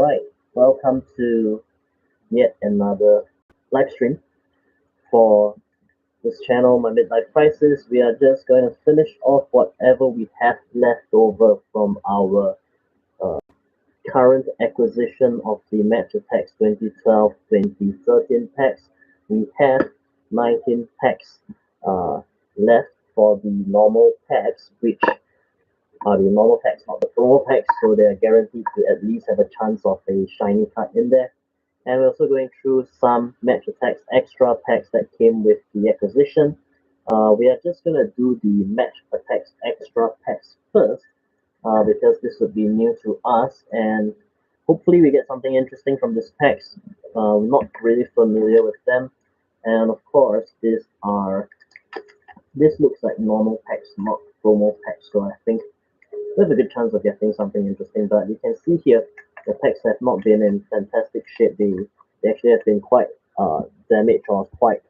Alright, welcome to yet another live stream for this channel, My Midlife Crisis. We are just going to finish off whatever we have left over from our uh, current acquisition of the Attx 2012-2013 packs. We have 19 packs left for the normal packs, which are the normal packs, not the promo packs, so they are guaranteed to at least have a chance of a shiny card in there. And we're also going through some Attx extra packs that came with the acquisition. We are just going to do the Attx extra packs first, because this would be new to us, and hopefully we get something interesting from these packs. Not really familiar with them, and of course this looks like normal packs, not promo packs, so I think there's a good chance of getting something interesting. But you can see here the packs have not been in fantastic shape. They actually have been quite damaged, or quite,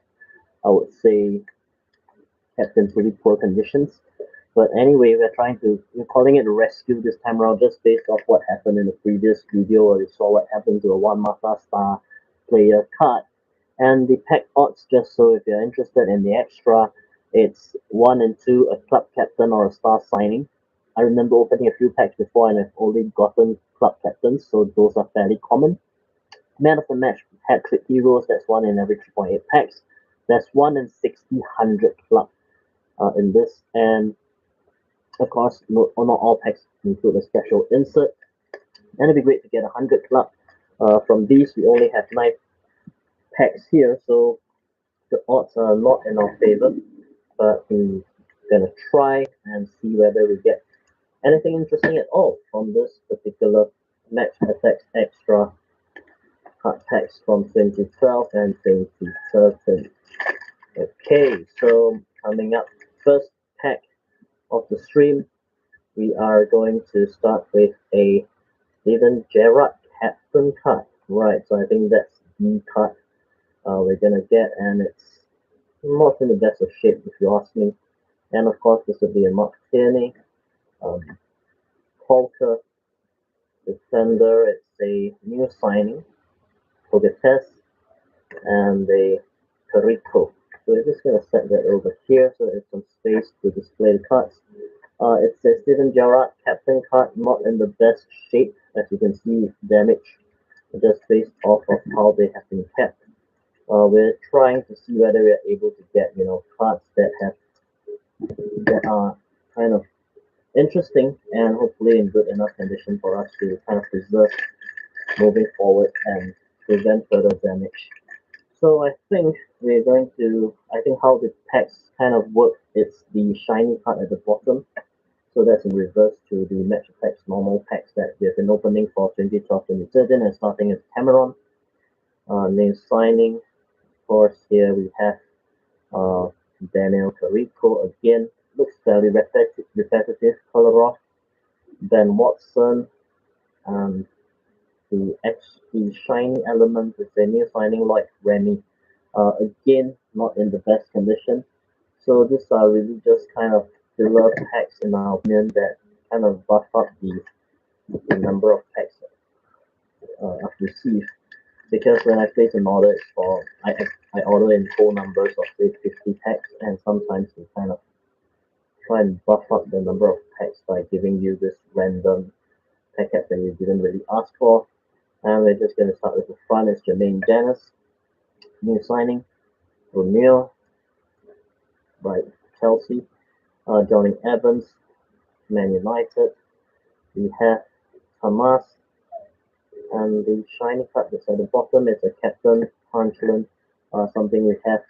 I would say, have been pretty poor conditions. But anyway, we're calling it a rescue this time around, just based off what happened in the previous video where we saw what happened to a 1 Mata Star player card. And the pack odds, just so if you're interested in the extra, it's 1 and 2, a club captain or a star signing. I remember opening a few packs before and I've only gotten club captains, so those are fairly common. Man of the match, hat-trick heroes, that's 1 in every 3.8 packs. That's 1 in 60-100 club in this. And of course, not all packs include a special insert. And it'd be great to get 100 club. From these, we only have 9 packs here, so the odds are not in our favor. But we're gonna try and see whether we get anything interesting at all from this particular Attx extra card packs from 2012 and 2013. Okay, so coming up, first pack of the stream, we are going to start with a Steven Gerrard captain card. Right, so I think that's the card we're gonna get, and it's not in the best of shape if you ask me. And of course, this will be a Mark Tierney, Polka, defender. It's a new signing, Pogates, and a Carico. So we're just going to set that over here so there's some space to display the cards. It's a Steven Gerrard captain card, not in the best shape. As you can see, it's damaged just based off of how they have been kept. We're trying to see whether we're able to get, cards that are kind of interesting and hopefully in good enough condition for us to kind of preserve moving forward and prevent further damage. So I think how the packs kind of work, it's the shiny card at the bottom. So that's in reverse to the Attx normal packs that we have been opening for 2012-2013, and starting as Cameron. Name signing, of course, here we have Daniel Carico again. Looks fairly repetitive, Kolarov, Ben Watson, and the shiny element is a new signing like Remy. Again, not in the best condition. So these are really just kind of filler packs in our opinion that kind of buff up the number of packs I've received. Because when I place an order, I order in full numbers of say 50 packs, and sometimes we kind of try and buff up the number of packs by giving you this random packet that you didn't really ask for. And we're just going to start with the front. It's Jermaine Dennis, new signing. O'Neill, right, Chelsea. Johnny Evans, Man United. We have Hamas, and the shiny card that's at the bottom is a Captain Punchland, something we have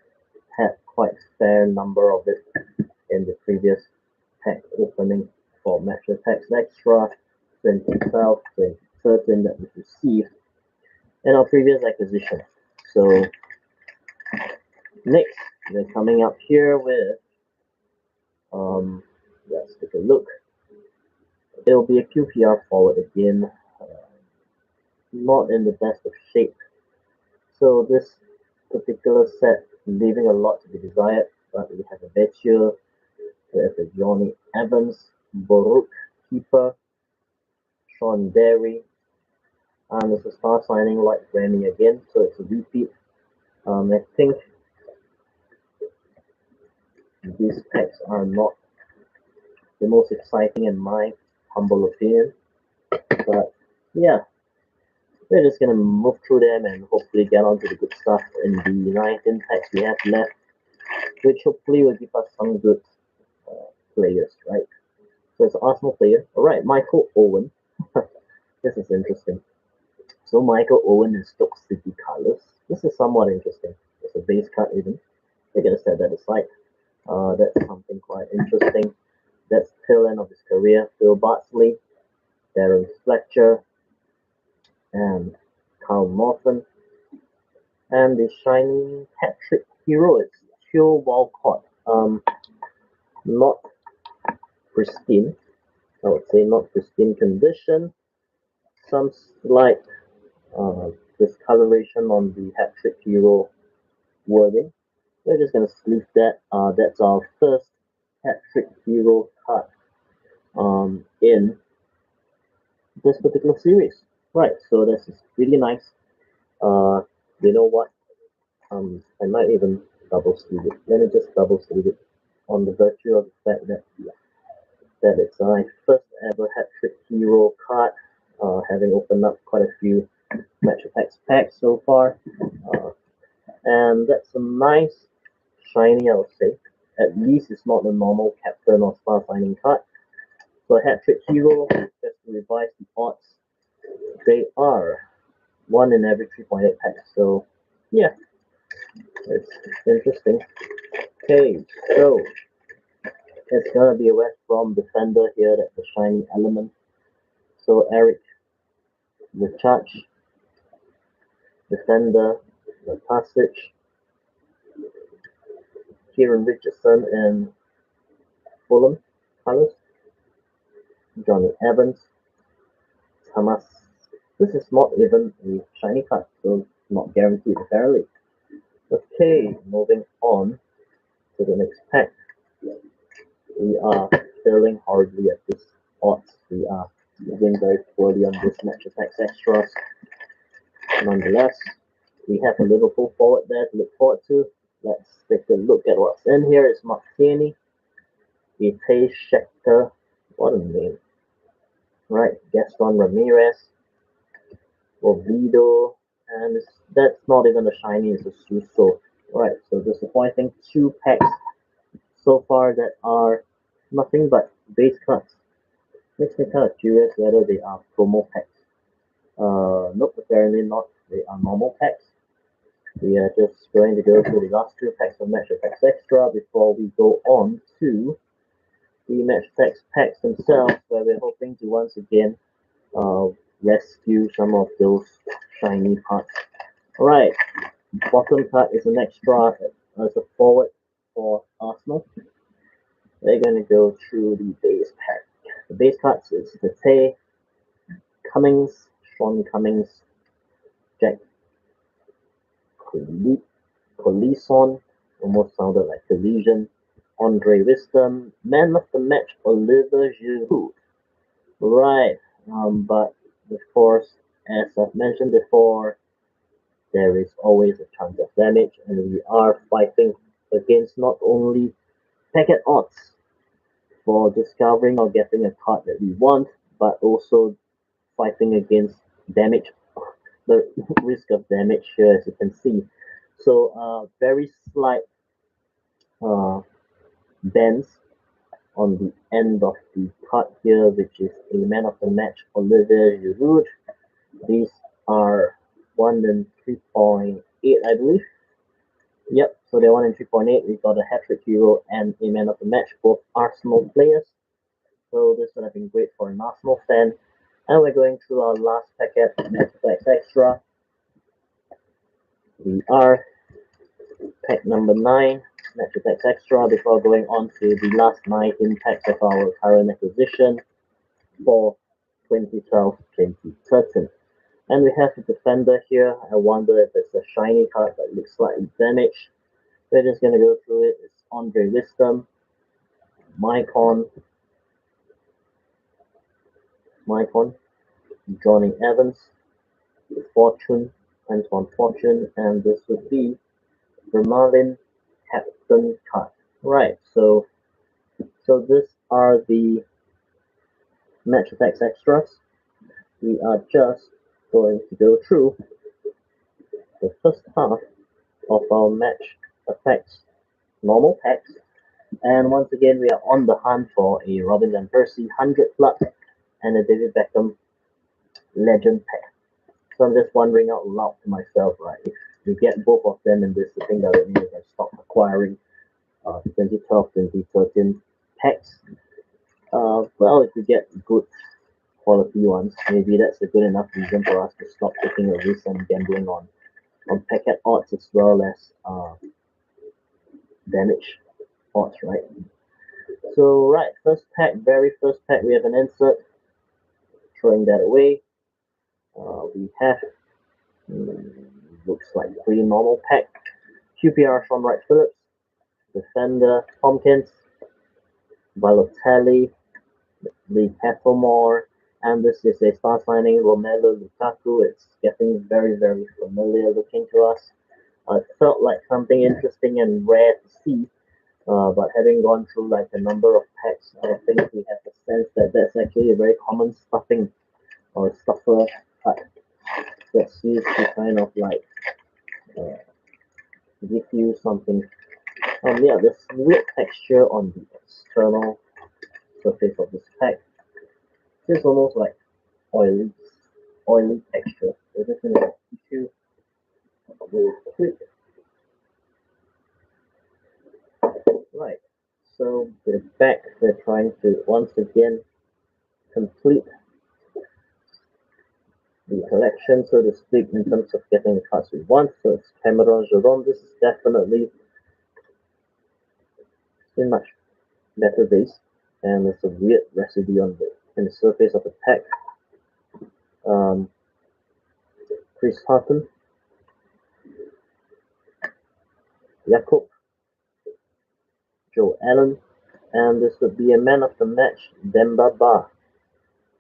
had quite a fair number of it in the previous pack opening for Attx Extra 2012, 2013 that we received in our previous acquisition. So next, we're coming up here with, let's take a look. It'll be a QPR forward again, not in the best of shape. So this particular set leaving a lot to be desired, but we have a Vecchio, we have a Johnny Evans, Boruk, keeper, Sean Berry, And there's a star signing like Grammy again, so it's a repeat. I think these packs are not the most exciting in my humble opinion, but yeah, we're just gonna move through them and hopefully get on to the good stuff in the 19 packs we have left, which hopefully will give us some good players, right? So it's an Arsenal player. Alright, Michael Owen. This is interesting. So Michael Owen in Stoke City colours. This is somewhat interesting. It's a base card even. We're gonna set that aside. That's something quite interesting. That's tail end of his career. Phil Bardsley, Darren Fletcher, and Carl Morton. And the shiny hat-trick hero is Theo Walcott. Not pristine. I would say not pristine condition. Some slight discoloration on the hat-trick hero wording. We're just gonna sleeve that. That's our first hat-trick hero card in this particular series. Right, so this is really nice. Uh, you know what? I might even double sleeve it. Let me just double sleeve it on the virtue of the fact that it's my first ever hat-trick hero card. Having opened up quite a few Match Attx packs so far, uh, and that's a nice shiny, I would say. At least it's not a normal captain or star signing card. So a hat-trick hero, just to revise the odds, they are 1 in every 3.8 packs. So yeah, it's interesting. Okay, so it's gonna be a West Brom defender here. That's a shiny element. So Eric Richards, defender, Attx, Kieran Richardson, and Fulham colours. Johnny Evans, Thomas. This is not even a shiny card, so not guaranteed apparently. Okay, moving on to the next pack. We are failing horribly at this odds. We are doing very poorly on this Match Attx extras. Nonetheless, we have a Liverpool forward there to look forward to. Let's take a look at what's in here. It's Mark Tierney, Itay Schechter, what a name, right? Gaston Ramirez, Oviedo, and that's not even a shiny, it's a Suso. Right, so disappointing. 2 packs so far that are nothing but base cards. Makes me kind of curious whether they are promo packs. Nope, apparently not. They are normal packs. We are just going to go through the last 2 packs of Match Attx Extra before we go on to the Match Attx packs themselves, where we're hoping to once again uh, rescue some of those shiny cards. Alright, bottom card is an extra as a forward for Arsenal. We're going to go through the base pack. The base cards is Vite, Cummings, Sean Cummings, Jack Collison, almost sounded like collision, Andre Wisdom, man of the match Oliver Giroud. Right, but of course, as I've mentioned before, there is always a chance of damage, and we are fighting against not only packet odds for discovering or getting a card that we want, but also fighting against damage, the risk of damage here, as you can see. So, very slight uh, bends on the end of the card here, which is a man of the match, Olivier Giroud. These are 1 in 3.8, I believe. Yep, so they're 1 in 3.8. We got a hat-trick hero and a man of the match, both Arsenal players. So this would have been great for an Arsenal fan. And we're going through our last packet, Match Attx Extra. We are pack number 9, Match Attx Extra, before going on to the last 19 packs of our current acquisition for 2012-2013. And we have a defender here. I wonder if it's a shiny card that looks slightly damaged. We're just going to go through it. It's Andre Wisdom, Maicon, Johnny Evans, Fortune, times 1 Fortune, and this would be Vermaelen Captain card. Right, so these are the match attacks extras. We are just going to go through the first half of our match attacks normal packs. And once again, we are on the hunt for a Robin Van Persie 100 plus and a David Beckham Legend pack. So I'm just wondering out loud to myself, right? If you get both of them in this, I think that would mean I stop acquiring 2012, 2013 packs. Well, if you get good quality ones, maybe that's a good enough reason for us to stop taking a risk and gambling on packet odds as well as damage odds, right? So, right, first pack, very first pack, we have an insert. Throwing that away, we have looks like pretty normal pack. QPR from Wright Phillips, Defender Tompkins, Balotelli, Lee Pathomore, and this is a star signing Romelu Lukaku. It's getting very, very familiar looking to us. It felt like something interesting and rare to see, but having gone through like a number of packs, I think we have a sense that that's actually a very common stuffing or stuffer cut that's used to kind of like uh, give you something. Yeah, this weird texture on the external surface of this pack. It's almost like oily, oily texture. We're just gonna tissue real quick. Right. So we're back. We're trying to once again complete the collection, so to speak, in terms of getting the cards we want. So it's Cameron Jerome. This is definitely a much better base, and there's a weird residue on the surface of the pack. Um, Chris Hutton, Jakob, Joe Allen, and this would be a man of the match, Demba Ba.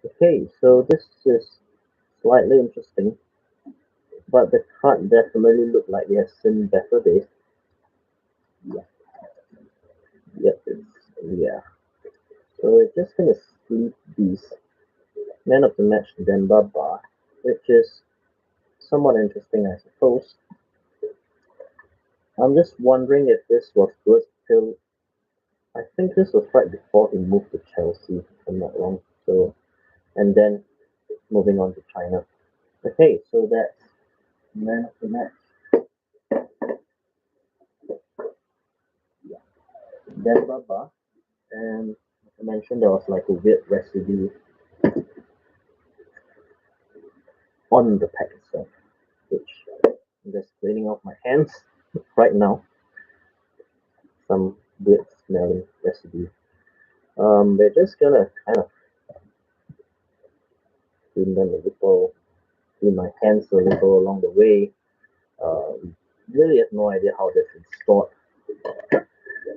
Okay, so this is slightly interesting, but the card definitely look like they have seen better days. Yeah, yep, yeah. So we're just gonna split these man of the match, Demba Ba, which is somewhat interesting, I suppose. I'm just wondering if this was good till I think this was right before he moved to Chelsea, if I'm not wrong. So and then moving on to China. Okay, so that's man of the match. Yeah. Then Baba, and like I mentioned there was like a weird residue on the pack itself, which I'm just cleaning off my hands right now. Some weird smelling residue. We're just gonna kind of clean them a little, clean my hands a little along the way. Really have no idea how this is stored,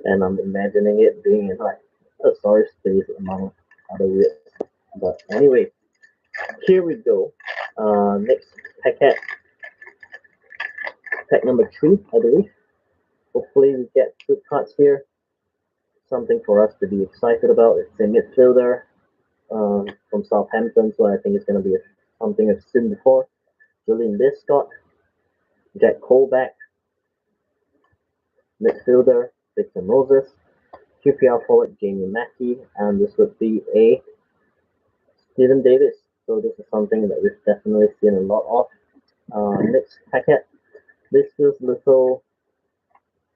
and I'm imagining it being in like a storage space among other weird. But anyway, here we go. Next packet, pack number 3, I believe. Hopefully we get good cards here. Something for us to be excited about. It's a midfielder from Southampton, so I think it's going to be something I've seen before. Julian Biscott, Jack Colback, midfielder Victor Moses, QPR forward Jamie Mackey, and this would be a Stephen Davis. So this is something that we've definitely seen a lot of. Next packet, this feels a little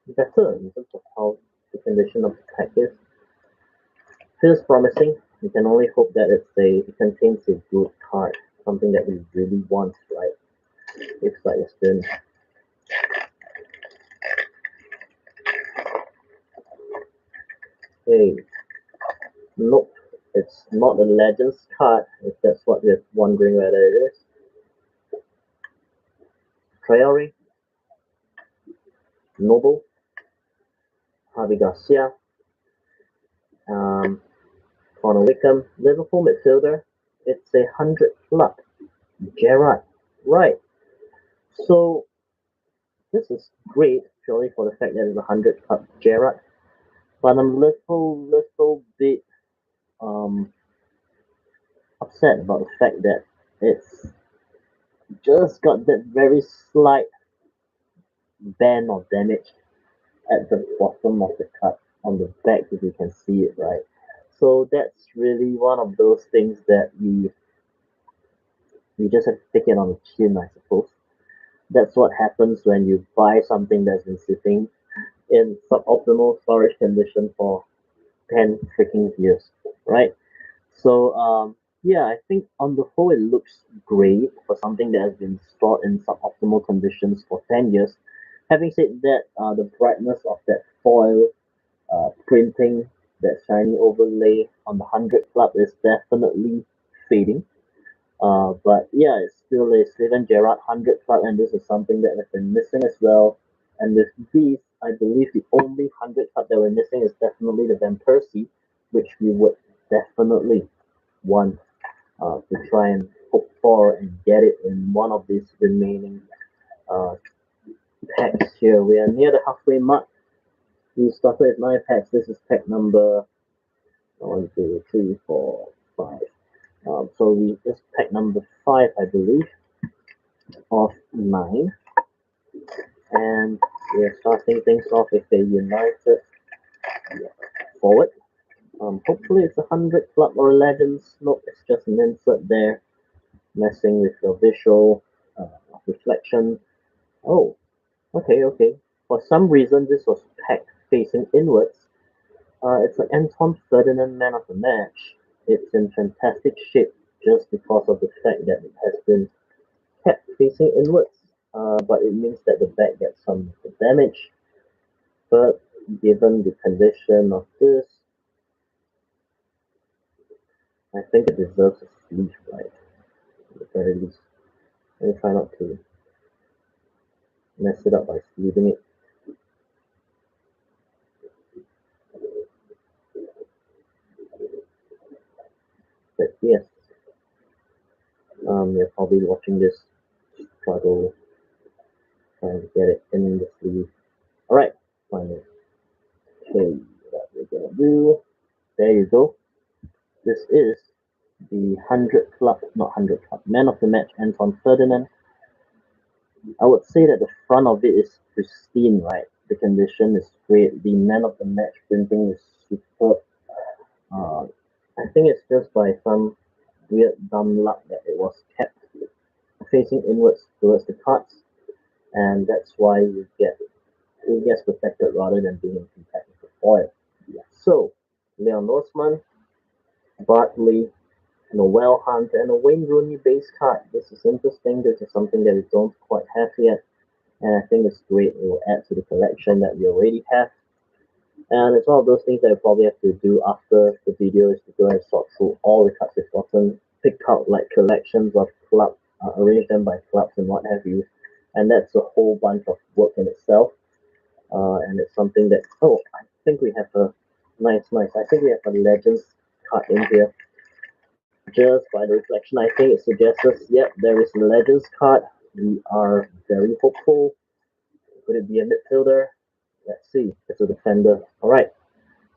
better in terms of how the condition of the pack is. Feels promising. We can only hope that it contains a good card, something that we really want, right? It's like it's been hey, nope, it's not a Legends card. If that's what you're wondering whether it is. Traore, Noble, Harvey Garcia, um, Connor Wickham, Liverpool midfielder. It's a 100 club. Gerrard. Right. So this is great purely for the fact that it's a 100 club Gerard, but I'm little bit um upset about the fact that it's just got that very slight band of damage at the bottom of the cut on the back if you can see it right. So that's really one of those things that you just have to take it on the chin, I suppose. That's what happens when you buy something that's been sitting in suboptimal storage condition for 10 freaking years, right? So yeah, I think on the whole it looks great for something that has been stored in suboptimal conditions for 10 years. Having said that, the brightness of that foil printing, that shiny overlay on the 100 Club is definitely fading. But yeah, it's still a Steven Gerrard 100 Club, and this is something that has been missing as well. And with these, I believe the only 100 Club that we're missing is definitely the Van Persie, which we would definitely want to try and hope for and get it in one of these remaining uh, packs here. We are near the halfway mark. We started with 9 packs. This is pack number 1, 2, 3, 4, 5. So we this pack number 5, I believe, of 9, and we're starting things off with a United forward. Hopefully it's a 100 club or legends. Nope, it's just an insert there, messing with your visual reflection. Oh, okay, okay. For some reason, this was packed facing inwards. It's an Anton Ferdinand man of the match. It's in fantastic shape just because of the fact that it has been kept facing inwards. But it means that the back gets some damage. But given the condition of this, I think it deserves a sleeve, right? At the very least. Let me try not to mess it up by sleeving it. But yes, you're probably watching this struggle trying to get it in the sleeve. Alright, finally. Okay, what we're gonna do. There you go. This is the 100 Club, not 100 Club, Man of the Match Anton Ferdinand. I would say that the front of it is pristine, right? The condition is great. The Man of the Match printing is superb. Uh, I think it's just by some weird dumb luck that it was kept facing inwards towards the cards, and that's why you get it gets protected rather than being in contact with the foil. Yeah. So, Leon Norseman, Bartley, Noel Hunt, and a Wayne Rooney base card. This is interesting. This is something that we don't quite have yet, and I think it's great. It will add to the collection that we already have. And it's one of those things that I probably have to do after the video is to go and sort through all the cards we've gotten, pick out like collections of clubs, arrange them by clubs and what have you. And that's a whole bunch of work in itself. And it's something that, oh, I think we have a nice. I think we have a Legends card in here. Just by the reflection, I think it suggests us, yep, there is a Legends card. We are very hopeful. Could it be a midfielder? Let's see. It's a defender. All right.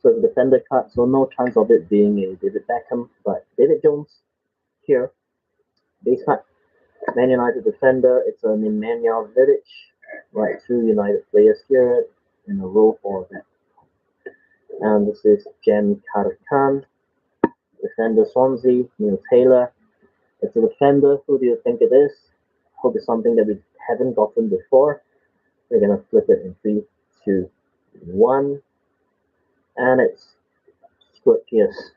So it's a defender card, so no chance of it being a David Beckham, but David Jones here. Base card. Man United defender. It's an Emmanuel Vidic. Right, 2 United players here in a row for that. And this is Jem Khan, defender Swansea, Neil Taylor. It's a defender. Who do you think it is? Hope it's something that we haven't gotten before. We're gonna flip it in 3, 2, 1, and it's Stuart Pearce.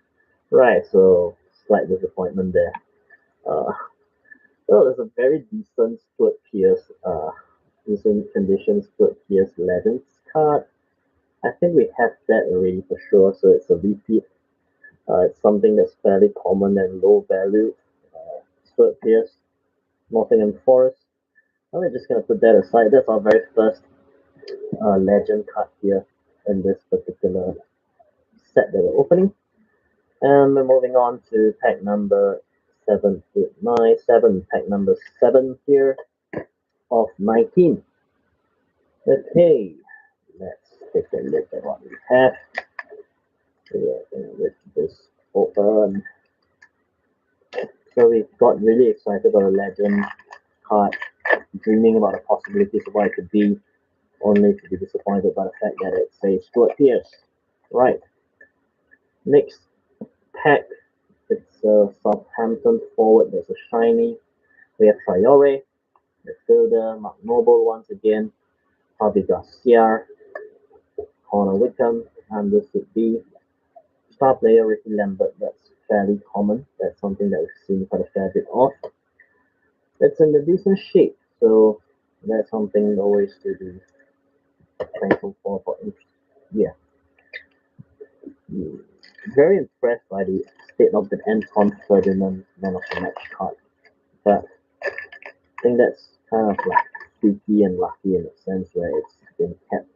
Right, so slight disappointment there. Uh, well, there's a very decent Stuart Pearce, decent condition Stuart Pearce Legends card. I think we have that already for sure, so it's a repeat. It's something that's fairly common and low value. Stuart Pearce, Nottingham Forest. We're just gonna put that aside. That's our very first legend card here in this particular set that we're opening. And we're moving on to pack number 7, 8, 9, 7, pack number 7 here of 19. Okay, let's take a look at what we have. We are going to rip this open. So we got really excited about a legend card, dreaming about the possibilities of what it could be, only to be disappointed by the fact that it says Stuart Pearce. Right, next pack, it's a Southampton forward, there's a shiny. We have Traore, midfielder, Mark Noble once again, Harvey Garcia, Connor Wickham, and this would be star player Ricky Lambert. That's fairly common. That's something that we've seen quite a fair bit of. It's in a decent shape, so that's something always to be thankful for. Yeah, very impressed by the state of the Anton Ferdinand Man of the Match card. But I think that's kind of like freaky and lucky in a sense where it's been kept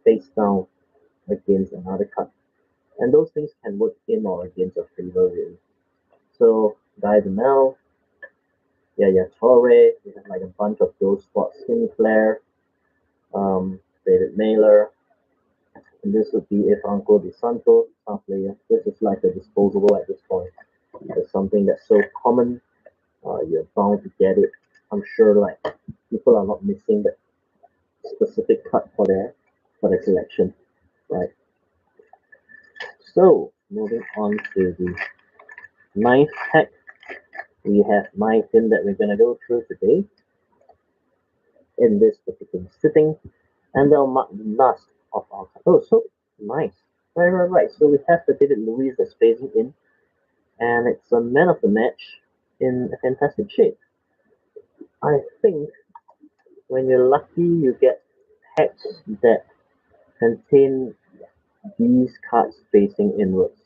face down against another card. And those things can work in or against your favor really. So Guy Demel, Yaya Torre, we have like a bunch of those spots. Sinclair, David Naylor, and this would be if Franco Di Santo, star player. This is like a disposable at this point. It's something that's so common, you're bound to get it. I'm sure like people are not missing that specific cut for their selection, right? So moving on to the ninth pack, we have 19 that we're gonna go through today in this particular sitting, and they'll mark the last of our. Oh, so nice! Right. So we have the David Luiz that's phasing in, and it's a man of the match in a fantastic shape. I think when you're lucky, you get packs that contain these cards facing inwards.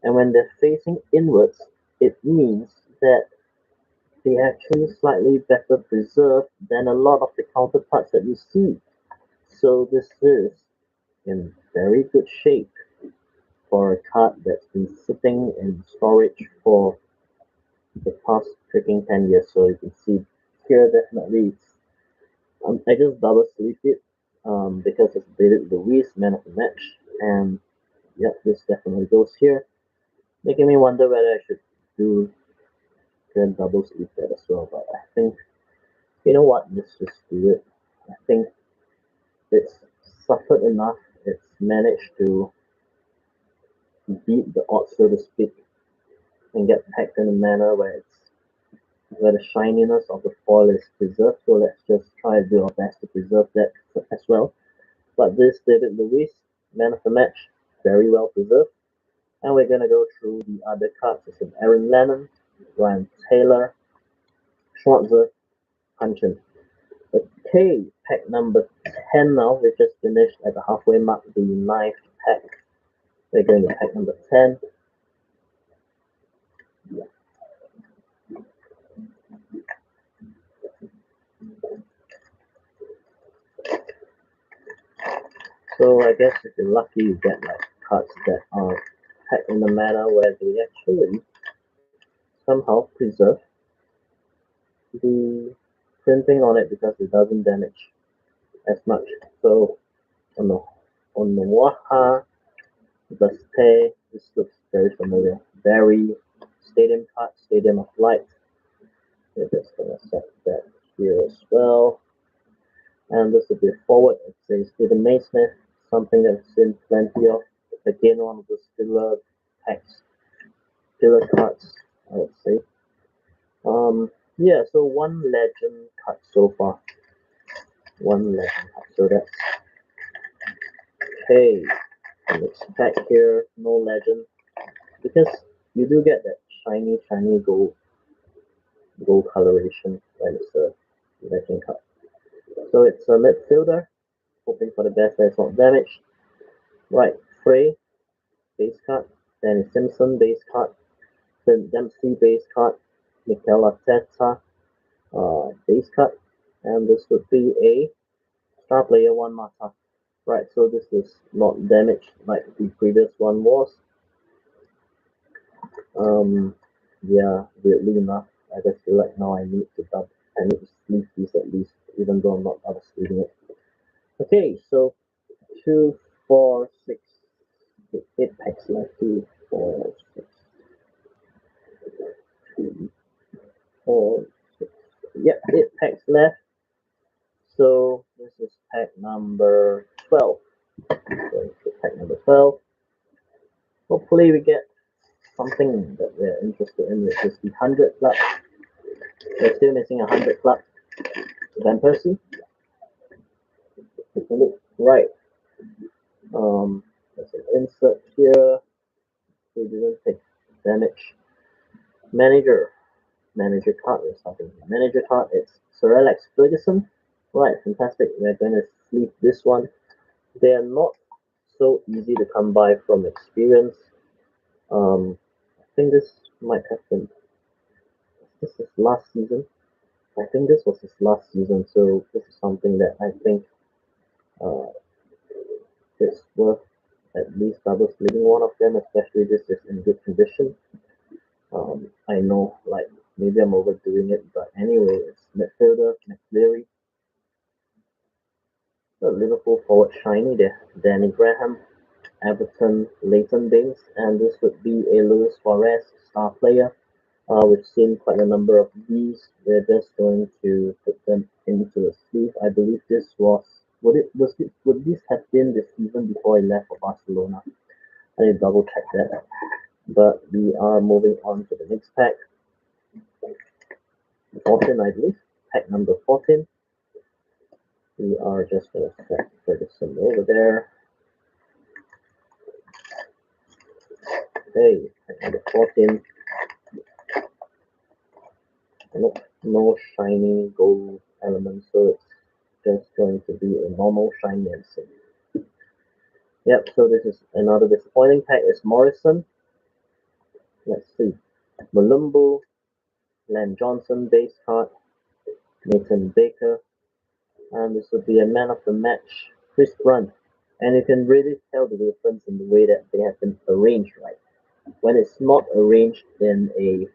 And when they're facing inwards, it means that they're actually slightly better preserved than a lot of the counterparts that you see. So this is in very good shape for a card that's been sitting in storage for the past freaking 10 years. So you can see here definitely I just double sleeved it because it's David Luiz, man of the match. And yep, this definitely goes here. Making me wonder whether I should do then double sleeve that as well. But I think, you know what, let's just do it. I think it's suffered enough. It's managed to beat the odds, so to speak, and get packed in a manner where the shininess of the foil is preserved. So let's just try to do our best to preserve that as well. But this David Luiz, man of the match, very well preserved. And we're gonna go through the other cards. It's an Aaron Lennon, Ryan Taylor, Schwarzer, Hunchin. Okay, pack number 10 now. We just finished at the halfway mark, the ninth pack. We're going to pack number 10. So I guess if you're lucky, you get like cards that are packed in a manner where they actually somehow preserve the printing on it because it doesn't damage as much. So on the Waha, Baste, this looks very familiar. Very Stadium card, Stadium of Light. We're just gonna set that here as well. And this will be a forward. It says Stephen Naismith, something that I've seen plenty of. Again, one of the packs, filler cards, I would say. Yeah, so one legend card so far. One legend card. So that's okay. Next pack here, no legend. Because you do get that shiny gold coloration when it's a legend card. So it's a midfielder, hoping for the best that it's not damaged. Right, Frey, base card. Danny Simpson, base card. Clint Dempsey, base card. Mikel Arteta, base card. And this would be a star player, one Mata. Right, so this is not damaged like the previous one was. Um, Yeah, weirdly enough, I just feel like now I need to sleeve these at least, even though I'm not out of sleeving it. Okay, so two, four, six, eight packs left. Two, four, six, two, four, six. Yep, eight packs left. So this is pack number 12. So pack number 12. Hopefully we get something that we're interested in, which is the 100 club. We're still missing a 100 club. Van Persie. Take a look. Right. There's an insert here. We didn't take damage. Manager. Manager card. We're starting with manager card. It's Sir Alex Ferguson. Right, fantastic. We're going to sleeve this one. They are not so easy to come by from experience. I think this might have been this is last season. I think this was his last season, so this is something that I think uh, it's worth at least double sleeving one of them, especially this is in good condition. I know, like maybe I'm overdoing it, but anyway, it's midfielder McCleary, the Liverpool forward shiny there, Danny Graham, Everton Leighton Baines, and this would be a Luis Suarez star player. We've seen quite a number of these. We're just going to put them into the sleeve. I believe this was would this have been the season before he left for Barcelona? I need to double check that. But we are moving on to the next pack. 14, I believe. Pack number 14. We are just going to set Ferguson over there. Okay, pack number 14. Nope, no shiny gold element, so it's just going to be a normal shiny and safe. Yep, so this is another disappointing pack. It's Morrison. Let's see. Malumbu, Len Johnson base card, Nathan Baker, and this would be a man of the match, Chris Brunt. And you can really tell the difference in the way that they have been arranged, right? When it's not arranged in a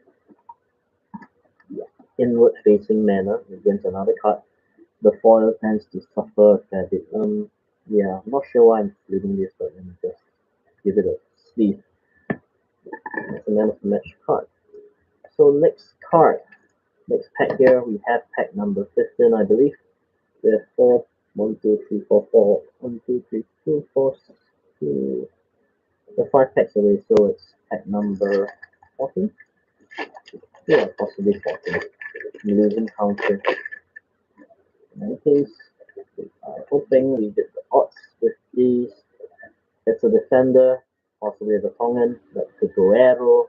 inward facing manner against another card, the foil tends to suffer a fair bit. Yeah, I'm not sure why I'm splitting this, but let me just give it a sleeve. It's a man of the match card. So next card, next pack here, we have pack number 15, I believe. We have four, 1, 2, 3, 4, 4, 1, 2, 3, 2, 4, 2. We're 5 packs away, so it's pack number 14. Yeah, possibly 14. Losing count here. In any case, we are hoping we get the odds with these. It's a defender, possibly a Tongan, that's Figueroa.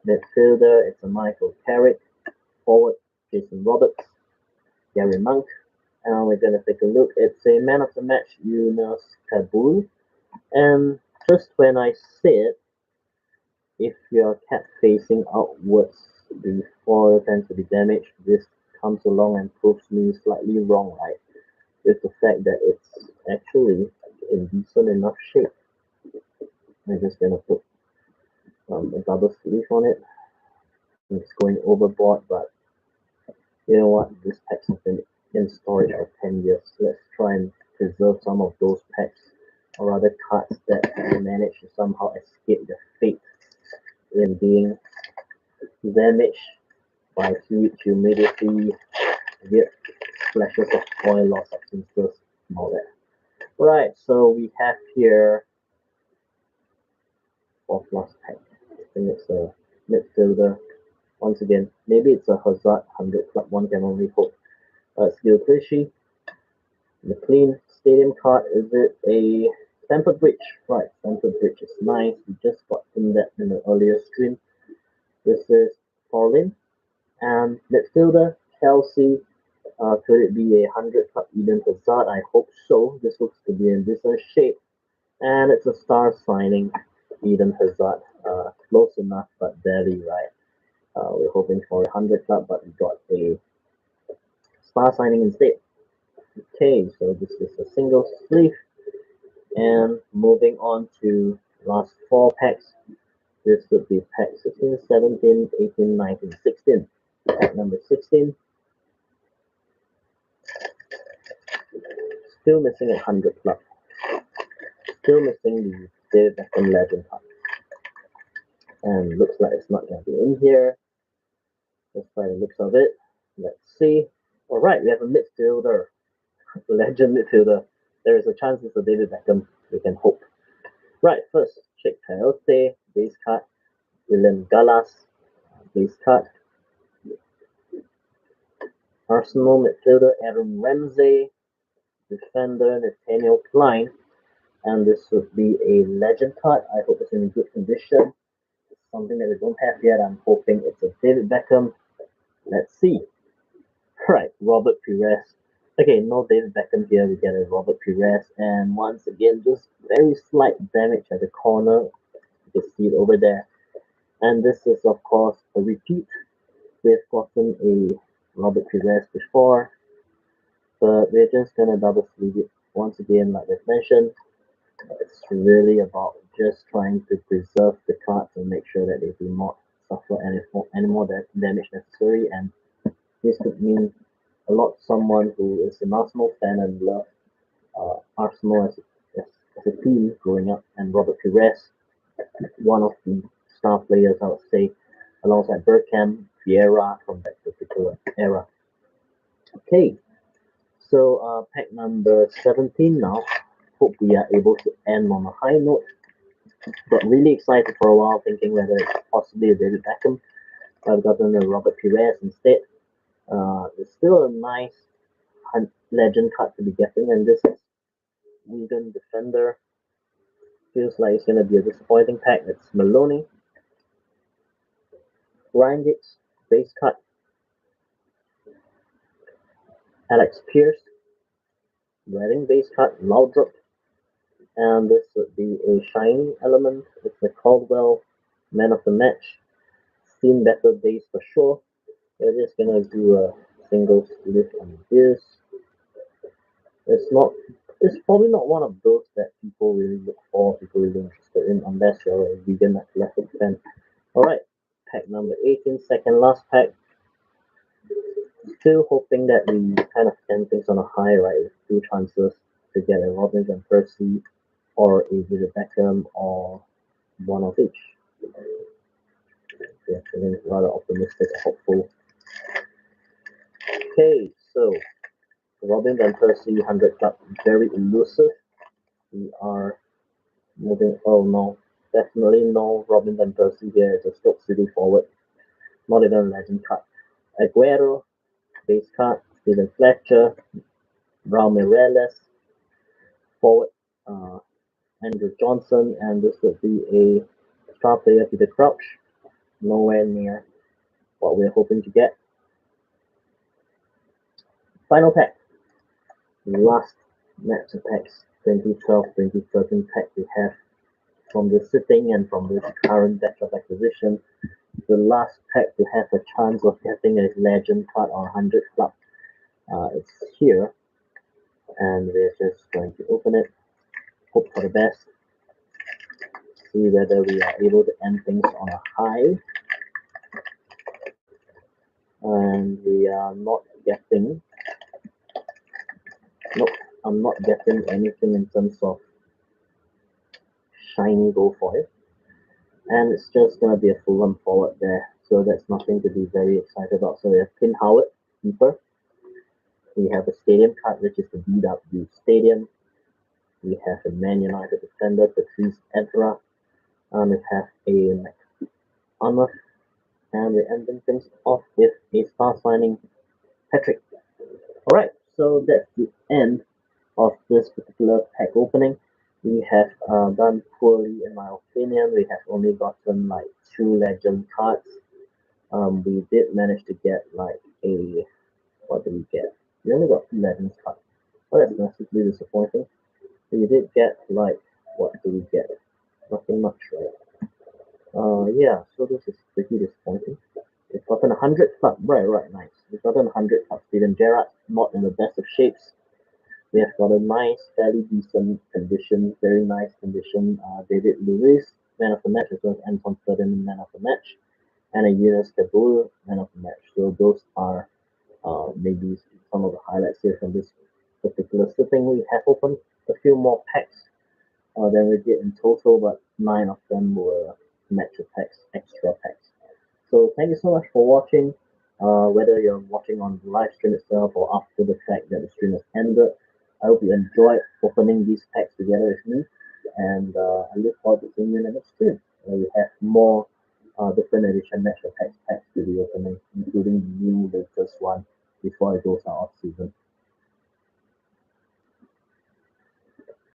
Midfielder, it's a Michael Carrick. Forward, Jason Roberts. Gary Monk. And we're going to take a look. It's a man of the match, Yunus Kabul. And just when I said if your cat facing outwards, the foil tends to be damaged, this comes along and proves me slightly wrong, right? With the fact that it's actually in decent enough shape. I'm just going to put a double sleeve on it. It's going overboard, but you know what? This packs have been in storage for 10 years. Let's try and preserve some of those packs, or other cards that manage to somehow escape their fate in being damaged by heat, humidity, weird splashes of oil or substances, and all that. Right, so we have here fourth last pack. I think it's a midfielder. Once again, maybe it's a Hazard 100 club, one can only hope. Skill Clichy, McLean Stadium card, is it a Stamford Bridge? Right, Stamford Bridge is nice. We just got in that in the earlier stream. This is Paulin. And midfielder, Chelsea. Could it be a 100 club Eden Hazard? I hope so. This looks to be in decent shape. And it's a star signing, Eden Hazard. Close enough, but barely right. We're hoping for a 100 club, but we got a star signing instead. Okay, so this is a single sleeve. And moving on to last 4 packs. This would be pack 16, 17, 18, 19, 16. Pack number 16. Still missing a 100 club. Still missing the David Beckham Legend card. And looks like it's not going to be in here. Just by the looks of it. Let's see. Alright, we have a midfielder. Legend midfielder. There is a chance it's a David Beckham. We can hope. Right, first, Check Coyote, base card. William Gallas, base card. Arsenal midfielder Aaron Ramsey, defender Nathaniel Klein, and this would be a legend card. I hope it's in good condition. It's something that we don't have yet. I'm hoping it's a David Beckham. Let's see. Right, Robert Pires. Okay, no David Beckham here. We get a Robert Pires, and once again, just very slight damage at the corner. You can see it over there. And this is, of course, a repeat. We've gotten a Robert Pires before, but we're just gonna double sleeve it once again, like I've mentioned. It's really about just trying to preserve the cards and make sure that they do not suffer any more damage necessary. And this could mean a lot to someone who is an Arsenal fan and loves Arsenal as a team growing up. And Robert Pires, one of the star players, I would say, alongside Beckham, Vieira from that particular era. Okay, so pack number 17 now. Hope we are able to end on a high note. Got really excited for a while, thinking whether it's possibly a David Beckham. I've gotten a Robert Pires instead. It's still a nice legend card to be getting, and this is Wigan defender. Feels like it's gonna be a disappointing pack. It's Maloney, Ryan Giggs, base card, Alex Pierce, Reading base card, Laudrup, and this would be a shiny element. It's a Caldwell, man of the match. Seen better days for sure. We're just gonna do a single lift on this. It's not. It's probably not one of those that people really look for, people really interested in, unless you're a vegan athletic fan. Alright, pack number 18, second last pack. Still hoping that we kind of end things on a high, right? With two chances to get a Robin Van Persie or a David Beckham or one of each. We're feeling rather optimistic and hopeful. Okay, so Robin Van Persie 100 club, very elusive. We are moving. Oh no, definitely no Robin Van Persie here. It's a Stoke City forward, not even a legend card. Aguero, base card. Steven Fletcher, Raul Mireles, forward. Andrew Johnson, and this would be a star player Peter Crouch. Nowhere near what we're hoping to get. Final pack. Last match of packs 2012-2013 pack we have from the sitting and from this current batch of acquisition. The last pack to have a chance of getting a legend card or 100 club. It's here, and we're just going to open it. Hope for the best. See whether we are able to end things on a high. And we are not getting. Nope, I'm not getting anything in terms of shiny gold foil. And it's just going to be a Fulham forward there. So that's nothing to be very excited about. So we have Pin Howard, keeper. We have a stadium card, which is the BW Stadium. We have a Man United defender, Patrice Evra. We have a McAnuff. And we're ending things off with a star signing, Patrick. Alright, so that's the end of this particular pack opening. We have done poorly in my opinion. We have only gotten like 2 legend cards. We did manage to get like a, what did we get? We only got 2 legend cards. Oh, that's massively disappointing. We did get like, what did we get? Nothing much, right? Yeah, so this is pretty disappointing. We've gotten 100 club, right, nice. We've gotten 100 club. Steven Gerrard, not in the best of shapes. We have got a nice, fairly decent condition, very nice condition. David Lewis, Man of the Match, as well as Anton Ferdinand Man of the Match, and a Yunus Kabul Man of the Match. So those are maybe some of the highlights here from this particular sitting. We have opened a few more packs than we did in total, but 9 of them were match attacks, extra packs. So thank you so much for watching. Whether you're watching on the live stream itself or after the fact that the stream has ended, I hope you enjoyed opening these packs together with me, and I look forward to seeing you in the next stream, where we have more different edition match attacks packs to be opening, including the new latest one before it goes out of season.